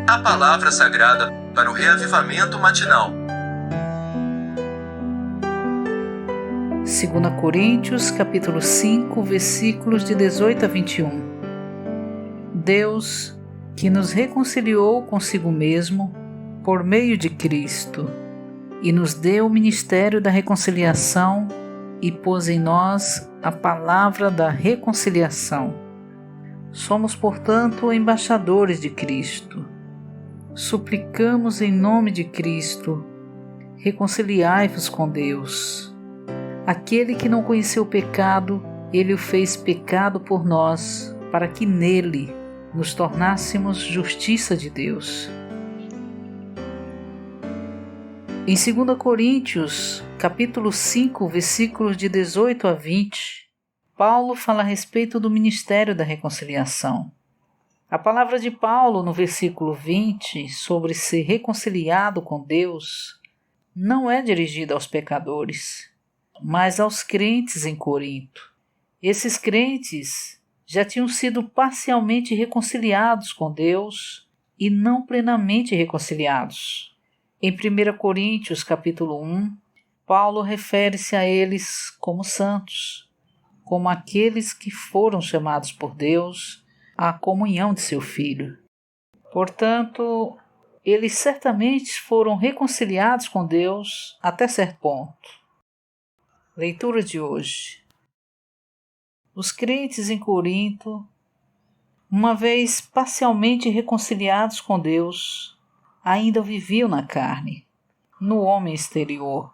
A palavra sagrada para o reavivamento matinal. 2 Coríntios, capítulo 5, versículos de 18 a 21. Deus, que nos reconciliou consigo mesmo por meio de Cristo, e nos deu o ministério da reconciliação e pôs em nós a palavra da reconciliação. Somos, portanto, embaixadores de Cristo. Suplicamos em nome de Cristo, reconciliai-vos com Deus. Aquele que não conheceu o pecado, ele o fez pecado por nós, para que nele nos tornássemos justiça de Deus. Em 2 Coríntios, capítulo 5, versículos de 18 a 20, Paulo fala a respeito do ministério da reconciliação. A palavra de Paulo no versículo 20 sobre ser reconciliado com Deus não é dirigida aos pecadores, mas aos crentes em Corinto. Esses crentes já tinham sido parcialmente reconciliados com Deus e não plenamente reconciliados. Em 1 Coríntios capítulo 1, Paulo refere-se a eles como santos, como aqueles que foram chamados por Deus à comunhão de seu Filho. Portanto, eles certamente foram reconciliados com Deus até certo ponto. Leitura de hoje. Os crentes em Corinto, uma vez parcialmente reconciliados com Deus, ainda viviam na carne, no homem exterior.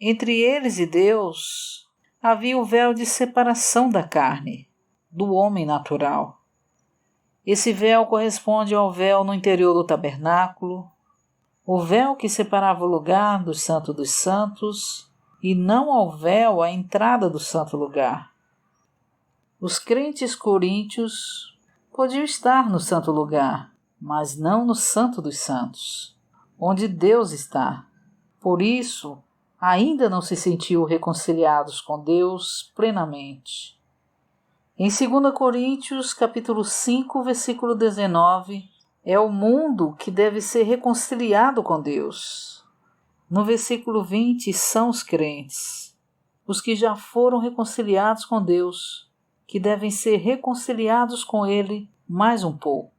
Entre eles e Deus havia o véu de separação da carne, do homem natural. Esse véu corresponde ao véu no interior do tabernáculo, o véu que separava o lugar do Santo dos Santos e não ao véu à entrada do Santo Lugar. Os crentes coríntios podiam estar no Santo Lugar, mas não no Santo dos Santos, onde Deus está. Por isso, ainda não se sentiam reconciliados com Deus plenamente. Em 2 Coríntios, capítulo 5, versículo 19, é o mundo que deve ser reconciliado com Deus. No versículo 20, são os crentes, os que já foram reconciliados com Deus, que devem ser reconciliados com Ele mais um pouco.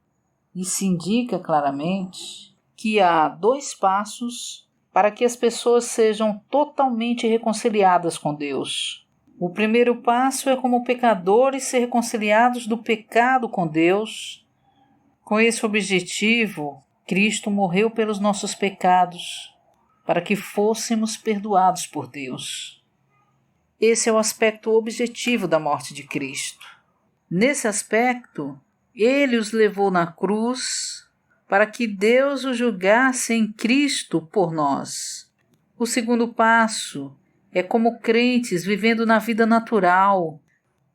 E se indica claramente que há 2 passos para que as pessoas sejam totalmente reconciliadas com Deus. O primeiro passo é como pecadores ser reconciliados do pecado com Deus. Com esse objetivo, Cristo morreu pelos nossos pecados, para que fôssemos perdoados por Deus. Esse é o aspecto objetivo da morte de Cristo. Nesse aspecto, Ele os levou na cruz para que Deus os julgasse em Cristo por nós. O segundo passo é como crentes vivendo na vida natural,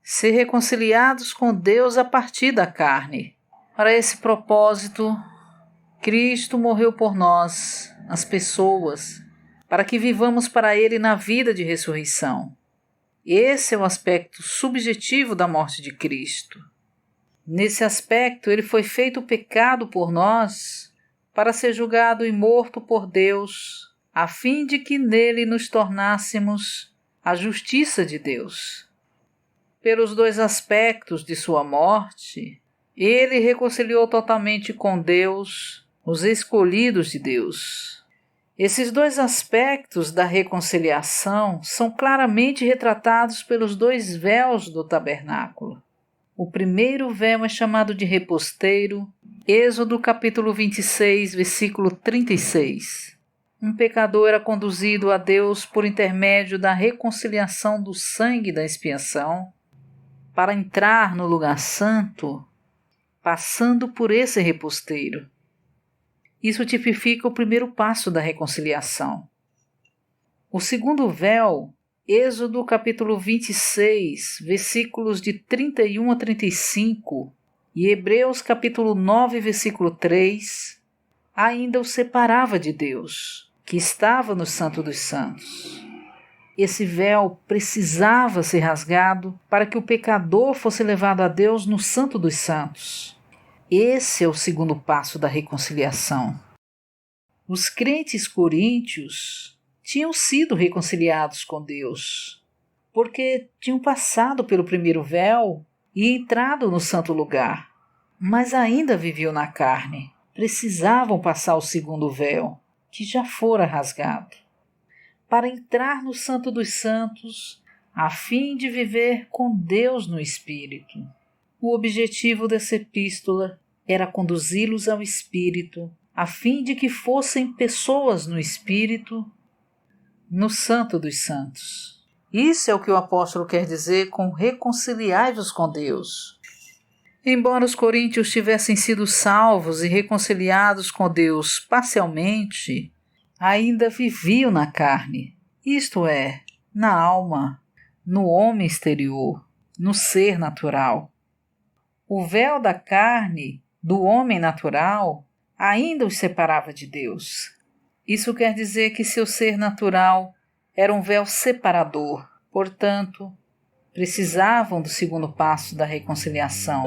ser reconciliados com Deus a partir da carne. Para esse propósito, Cristo morreu por nós, as pessoas, para que vivamos para Ele na vida de ressurreição. Esse é o aspecto subjetivo da morte de Cristo. Nesse aspecto, Ele foi feito pecado por nós, para ser julgado e morto por Deus, a fim de que nele nos tornássemos a justiça de Deus. Pelos 2 aspectos de sua morte, Ele reconciliou totalmente com Deus os escolhidos de Deus. Esses 2 aspectos da reconciliação são claramente retratados pelos 2 véus do tabernáculo. O primeiro véu é chamado de reposteiro, Êxodo capítulo 26, versículo 36. Um pecador era conduzido a Deus por intermédio da reconciliação do sangue da expiação, para entrar no lugar santo, passando por esse reposteiro. Isso tipifica o primeiro passo da reconciliação. O segundo véu, Êxodo capítulo 26, versículos de 31 a 35, e Hebreus capítulo 9, versículo 3, ainda o separava de Deus, que estava no Santo dos Santos. Esse véu precisava ser rasgado para que o pecador fosse levado a Deus no Santo dos Santos. Esse é o segundo passo da reconciliação. Os crentes coríntios tinham sido reconciliados com Deus, porque tinham passado pelo primeiro véu e entrado no santo lugar, mas ainda viviam na carne. Precisavam passar o segundo véu, que já fora rasgado, para entrar no Santo dos Santos, a fim de viver com Deus no Espírito. O objetivo dessa epístola era conduzi-los ao Espírito, a fim de que fossem pessoas no Espírito, no Santo dos Santos. Isso é o que o apóstolo quer dizer com reconciliai-vos com Deus. Embora os coríntios tivessem sido salvos e reconciliados com Deus parcialmente, ainda viviam na carne, isto é, na alma, no homem exterior, no ser natural. O véu da carne, do homem natural, ainda os separava de Deus. Isso quer dizer que seu ser natural era um véu separador, portanto, precisavam do segundo passo da reconciliação,